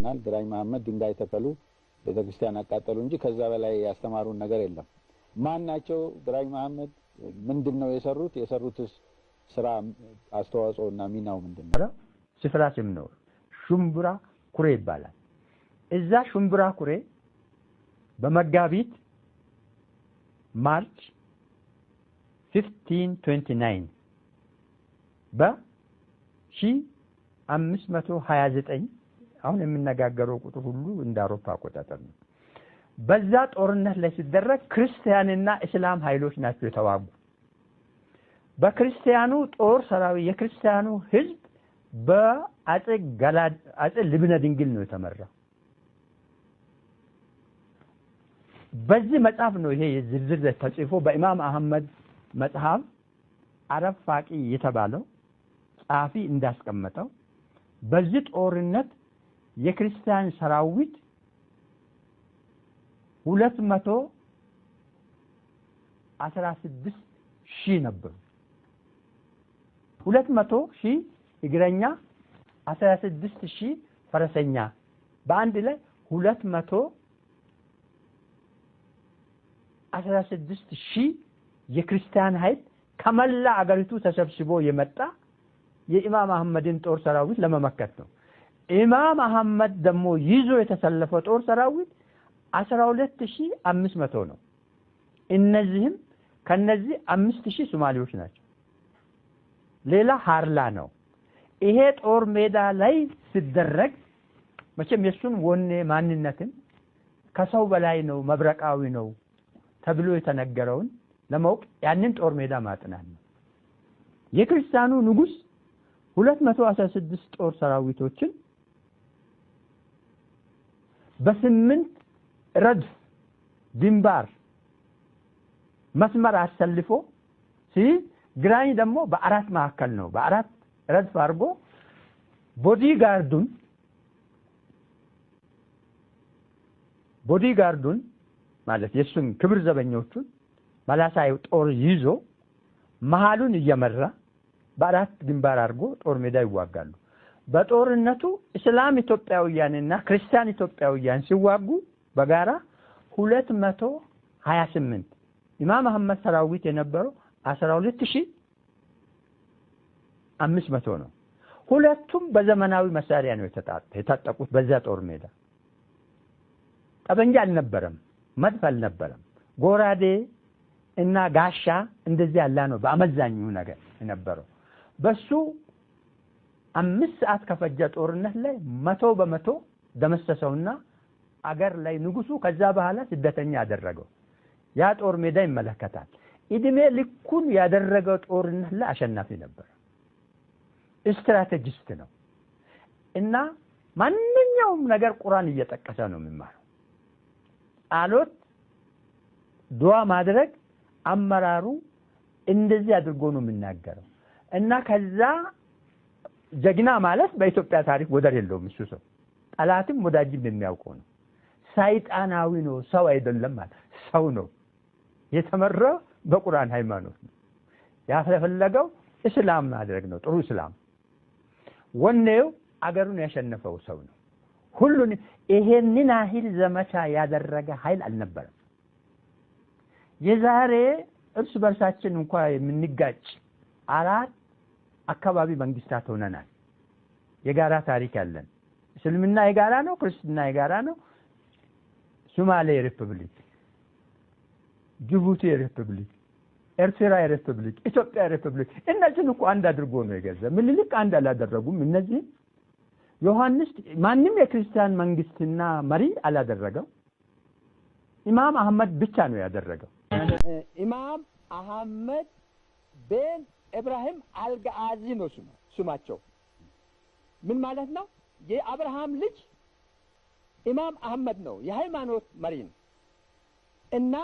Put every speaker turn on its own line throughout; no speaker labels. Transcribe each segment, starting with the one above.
ሰምተናል ግራኝ መሐመድ ድንጋይ ተከሉ ቤተክርስቲያን አቃጠሉ እንጂ ከዛ በላይ ያስተማሩን ነገር የለም ማን ናቸው ግራኝ መሐመድ ምንድነው የሰሩትስ ስራ አስተዋጽኦና ሚናው ምንድነው
ስፍራ ስም ነው ሹምብራ ኩሬ ይባላል እዛ ሹምብራ ኩሬ በመጋቢት ማርች 1529 በ1529 አሁን የምንነጋገረው ቁጥር ሁሉ እንደ አውሮፓ አቆጣጠር ነው በዛ ጦርነት ላይ ሲደረግ ክርስቲያንና እስላም ኃይሎች ናቸው የተዋጉ በክርስቲያኑ ጦር ሰራዊት የክርስቲያኑ ህዝብ በአጼ ልብነ ድንግል ነው የተመራው በዚህ መጽሐፍ ነው ይሄ ዝርዝር ተጽፎ በኢማም አህመድ መጽሐፍ አረብ ፋቂ የተባለው ጻፊ እንዳስቀመጠው በዚህ ጦርነት የክርስቲያን ሰራዊት 216,000 ነበር 200,000 እግረኛ 16,000 ፈረሰኛ በአንድ ላይ 216,000 የክርስቲያን ኃይል ከመላ አገሪቱ ተሰብስቦ የመጣ የኢማም አህመድን ጦር ሰራዊት ለመመከት ነው ኢማም አህመድ ደግሞ ይዞ የተሰለፈው ጦር ሰራዊት 12,500 ነው እነዚህም ከነዚህ 5,000 ሶማሌዎች ናቸው ሌላ ሃርላ ነው ይሄ ጦር ሜዳ ላይ ሲደረግ መቼም የሱን ወኔ ማንነትን ከሰው በላይ ነው መብረቃዊ ነው ተብሎ የተነገረውን ለማወቅ ያንን ጦር ሜዳ ማጥናት ነው የክርስቲያኑ ንጉስ 216 ጦር ሰራዊቶችን በስምንት ረድፍ ድንባር መስመር አሰልፎ ግራኝ ደግሞ በአራት ማዕከል ነው በአራት ረድፍ አድርጎ ቦዲጋርዱን ማለት የሱን ክብር ዘበኞቹን ማላሳይ ጦር ይዞ መሃሉን እየመራ በአራት ግንባር አድርጎ ጦር ሜዳ ይዋጋሉ በጦርነቱ እስላም ኢትዮጵያውያንና ክርስቲያን ኢትዮጵያውያን ሲዋጉ በጋራ 228 ኢማም አህመድ ሰራዊት የነበረው 12,500 ነው ሁለቱም በዘመናዊ መሳሪያ ነው የታጠቁት በዛ ጦር ሜዳ ጠበንጃ አልነበረም መድፍ አልነበረም ጎራዴ እና ጋሻ እንደዚህ ያለ ነው በአመዛኙ ነገር የነበረው በሱ 5 ሰዓት ከፈጀ ጦርነት ላይ 100% ደመሰሰውና አገር ላይ ንጉሱ ከዛ በኋላ ስደተኛ ያደረገው ያ ጦር ሜዳ ይመለከታል ኢድሜ ልኩን ያደረገው ጦርነት ላይ አሸናፊ ነበር ስትራቴጂስት ነው እና ማንኛውም ነገር ቁርአን እየጠቀሰ ነው የሚማረው ጸሎት ዱዓ ማድረግ አመራሩ እንደዚህ አድርጎ ነው የሚናገረው እና ከዛ ጀግና ማለት በኢትዮጵያ ታሪክ ወደር የለውም እሱ ሰው ጠላትም ወዳጅም የሚያውቀው ነው ሰይጣናዊ ነው ሰው አይደለም ማለት ሰው ነው የተመረው በቁርአን ሃይማኖት ነው ያፈለገው እስላም ማድረግ ነው ጥሩ እስላም ወኔው አገሩን ያሸነፈው ሰው ነው ሁሉን ይሄንን አህል ዘመቻ ያደረገ ኃይል አልነበረም የዛሬ እርስ በርሳችን እንኳን የምንጋጭ አራት አካባቢ መንግስታት ሆነናል የጋራ ታሪክ ያለን እስልምና የጋራ ነው ክርስትና የጋራ ነው ሶማሌ ሪፐብሊክ ጅቡቲ ሪፐብሊክ ኤርትራ ሪፐብሊክ ኢትዮጵያ ሪፐብሊክ እነዚህን እኮ አንድ አድርጎ ነው የገዛ ምንልክ አንድ አላደረጉም እነዚህ ዮሐንስ ማንንም የክርስቲያን መንግስትና መሪ አላደረገው ኢማም አህመድ ብቻ ነው ያደረገው
ኢማም አህመድ ቤን ኢብራሂም አልጋዚ ነው ስማቸው ምን ማለት ነው የአብርሃም ልጅ ኢማም አህመድ ነው የሃይማኖት መሪ ነው እና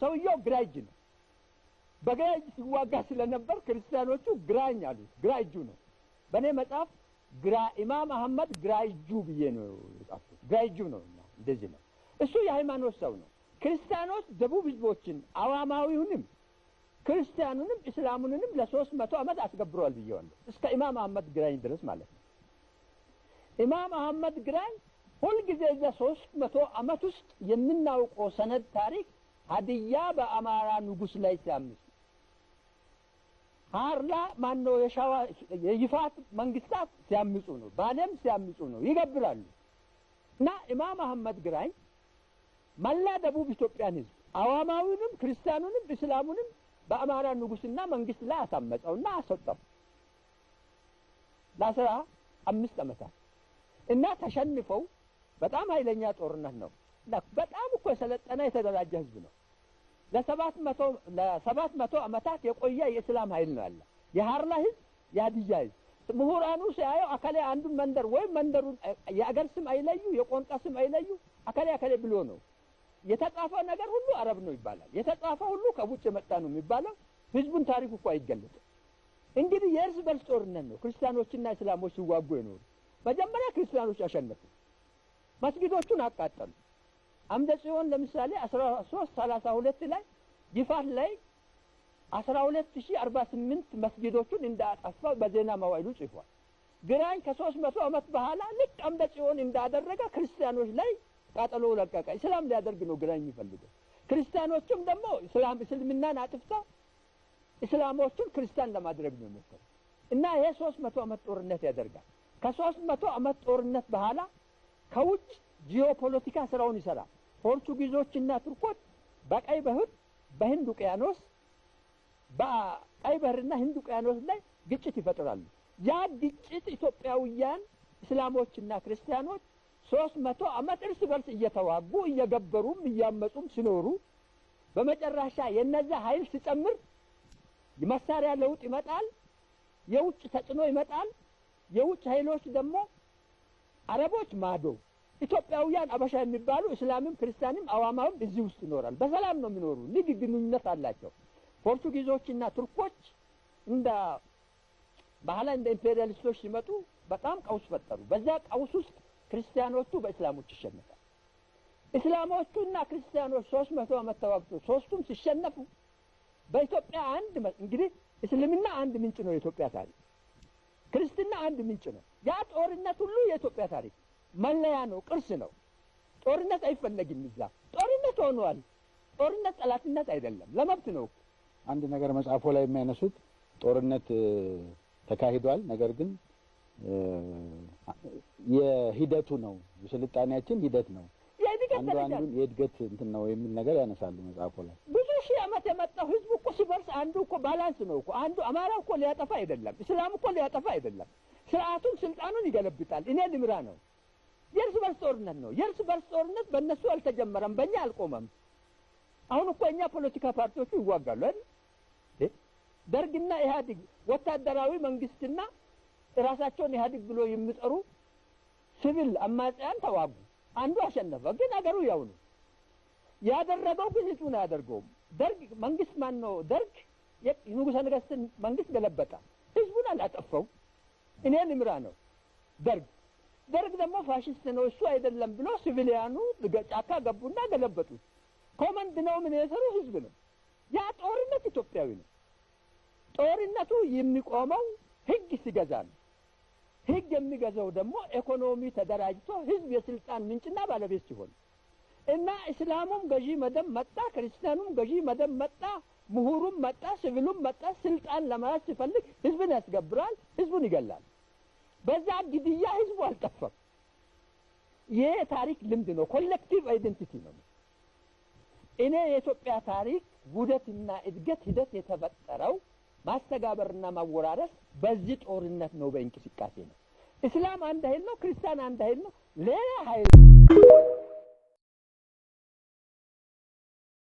ሰውየው ግራጅ ነው በግራጅ ሲዋጋ ስለነበር ክርስቲያኖቹ ግራኝ አሉት ግራጁ ነው በኔ መጽሐፍ ኢማም አህመድ ግራጁ ብዬ ነው የጻፍኩት ግራጁ ነው እንደዚህ ነው እሱ የሃይማኖት ሰው ነው ክርስቲያኖች ደቡብ ህዝቦችን አዋማዊውንም ክርስቲያኑንም እስላሙንም ለ300 ዓመት አስገብሯል ብየዋለሁ እስከ ኢማም አህመድ ግራኝ ድረስ ማለት ነው ኢማም አህመድ ግራኝ ሁሉ ጊዜ ለ300 ዓመት ውስጥ የምናውቀው ሰነድ ታሪክ ሀዲያ በአማራ ንጉስ ላይ ሲያምጽ ሃርላ ማኖ የሻዋ የይፋት መንግስታት ሲያምጹ ነው ባለም ሲያምጹ ነው ይገብራሉ እና ኢማም አህመድ ግራኝ መላ ደቡብ ኢትዮጵያን ህዝብ አዋማውንም ክርስቲያኑንም እስላሙንም በአማራ ንጉስና መንግስት ላይ አሳመጸውና አሰጠው ለ15 ዓመታት እና ተሸንፈው በጣም ኃይለኛ ጦርነት ነው በጣም እኮ የሰለጠነ የተደራጀ ህዝብ ነው ለ700 ዓመታት የቆየ የእስላም ኃይል ነው ያለ የሃርላ ህዝብ የሀዲያ ህዝብ ምሁራኑ ሲያየው አከለ አንዱ መንደር ወይ መንደሩን የአገር ስም አይለዩ የቆንጣ ስም አይለዩ አከለ ብሎ ነው የተጻፈው ነገር ሁሉ አረብ ነው ይባላል የተጻፈው ሁሉ ከውጭ መጣ ነው የሚባለው ህዝቡን ታሪኩ እኮ አይገለጥም እንግዲህ የእርስ በርስ ጦርነት ነው ክርስቲያኖችና እስላሞች ሲዋጉ ነው መጀመሪያ ክርስቲያኖች አሸነፉ መስጊዶቹን አቃጠሉ አምደ ጽዮን ለምሳሌ 1332 ላይ ይፋት ላይ 12048 መስጊዶቹን እንዳጠፋ በዜና መዋዕሉ ጽፏል ግራኝ ከ300 ዓመት በኋላ ልክ አምደ ጽዮን እንዳደረገ ክርስቲያኖች ላይ ቃጠሎ ለቀቀ እስላም ሊያደርግ ነው ግራኝ የሚፈልገው ክርስቲያኖችም ደግሞ እስልምናን አጥፍተው እስላሞችን ክርስቲያን ለማድረግ ነው የሚፈልገው እና ይሄ 300 ዓመት ጦርነት ያደርጋል ከ300 ዓመት ጦርነት በኋላ ከውጭ ጂኦፖለቲካ ስራውን ይሰራል ፖርቱጊዞችና ቱርኮች በቀይ ባህር በህንድ ውቅያኖስ በቀይ ባህርና ህንድ ውቅያኖስ ላይ ግጭት ይፈጥራሉ ያ ግጭት ኢትዮጵያውያን እስላሞችና ክርስቲያኖች 300 ዓመት እርስ በርስ እየተዋጉ እየገበሩም እያመጹም ሲኖሩ በመጨረሻ የነዛ ኃይል ሲጨምር የመሳሪያ ለውጥ ይመጣል የውጭ ተጽዕኖ ይመጣል የውጭ ኃይሎች ደግሞ አረቦች ማዶ ኢትዮጵያውያን አበሻ የሚባሉ እስላምም ክርስቲያንም አዋማውም እዚህ ውስጥ ይኖራል በሰላም ነው የሚኖሩ ንግድ ግንኙነት አላቸው ፖርቱጊዞችና ቱርኮች እንደ ባህላ እንደ ኢምፔሪያሊስቶች ሲመጡ በጣም ቀውስ ፈጠሩ በዛ ቀውስ ውስጥ ክርስቲያኖቹ በእስላሞች ይሸነፋሉ እስላሞቹና ክርስቲያኖች 300 ዓመት ተዋግተው ሶስቱም ሲሸነፉ በኢትዮጵያ አንድ እንግዲህ እስልምና አንድ ምንጭ ነው የኢትዮጵያ ታሪክ ክርስትና አንድ ምንጭ ነው ያ ጦርነት ሁሉ የኢትዮጵያ ታሪክ መለያ ነው ቅርስ ነው ጦርነት አይፈለግም እዛ ጦርነት ሆኗል ጦርነት ጠላትነት አይደለም ለመብት ነው
አንድ ነገር መጽሐፉ ላይ የሚያነሱት ጦርነት ተካሂዷል ነገር ግን የሂደቱ ነው የስልጣኔያችን ሂደት ነው አንዱ የእድገት እንትን ነው የሚል ነገር ያነሳሉ መጽሐፉ ላይ
ብዙ ሺህ ዓመት የመጣው ህዝብ እኮ ሲበርስ አንዱ እኮ ባላንስ ነው እኮ አንዱ አማራ እኮ ሊያጠፋ አይደለም እስላም እኮ ሊያጠፋ አይደለም ስርዓቱን ስልጣኑን ይገለብጣል እኔ ልምራ ነው የእርስ በርስ ጦርነት ነው የእርስ በርስ ጦርነት በእነሱ አልተጀመረም በእኛ አልቆመም አሁን እኮ እኛ ፖለቲካ ፓርቲዎቹ ይዋጋሉ አይደል ደርግና ኢህአዴግ ወታደራዊ መንግስትና ራሳቸውን ኢህአዴግ ብሎ የሚጠሩ ሲቪል አማጽያን ተዋጉ አንዱ አሸነፈ ግን አገሩ ያው ነው ያደረገው ግን እሱ ነው ያደርገው ደርግ መንግስት ማን ነው ደርግ የንጉሠ ነገሥትን መንግስት ገለበጣ ህዝቡን አላጠፋው እኔ ልምራ ነው ደርግ ደግሞ ፋሽስት ነው እሱ አይደለም ብሎ ሲቪሊያኑ ጫካ ገቡና ገለበጡት ኮማንድ ነው ምን የሰሩ ህዝብ ነው ያ ጦርነት ኢትዮጵያዊ ነው ጦርነቱ የሚቆመው ህግ ሲገዛ ነው ህግ የሚገዛው ደግሞ ኢኮኖሚ ተደራጅቶ ህዝብ የስልጣን ምንጭና ባለቤት ሲሆን እና እስላሙም ገዢ መደብ መጣ ክርስቲያኑም ገዢ መደብ መጣ ምሁሩም መጣ ሲቪሉም መጣ ስልጣን ለማያዝ ሲፈልግ ህዝብን ያስገብራል ህዝቡን ይገላል በዛ ግድያ ህዝቡ አልጠፋም ይሄ ታሪክ ልምድ ነው ኮሌክቲቭ አይደንቲቲ ነው እኔ የኢትዮጵያ ታሪክ ውደትና እድገት ሂደት የተፈጠረው ማስተጋበርና ማወራረስ በዚህ ጦርነት ነው በእንቅስቃሴ ነው እስላም አንድ ኃይል ነው ክርስቲያን አንድ ኃይል ነው ሌላ ኃይል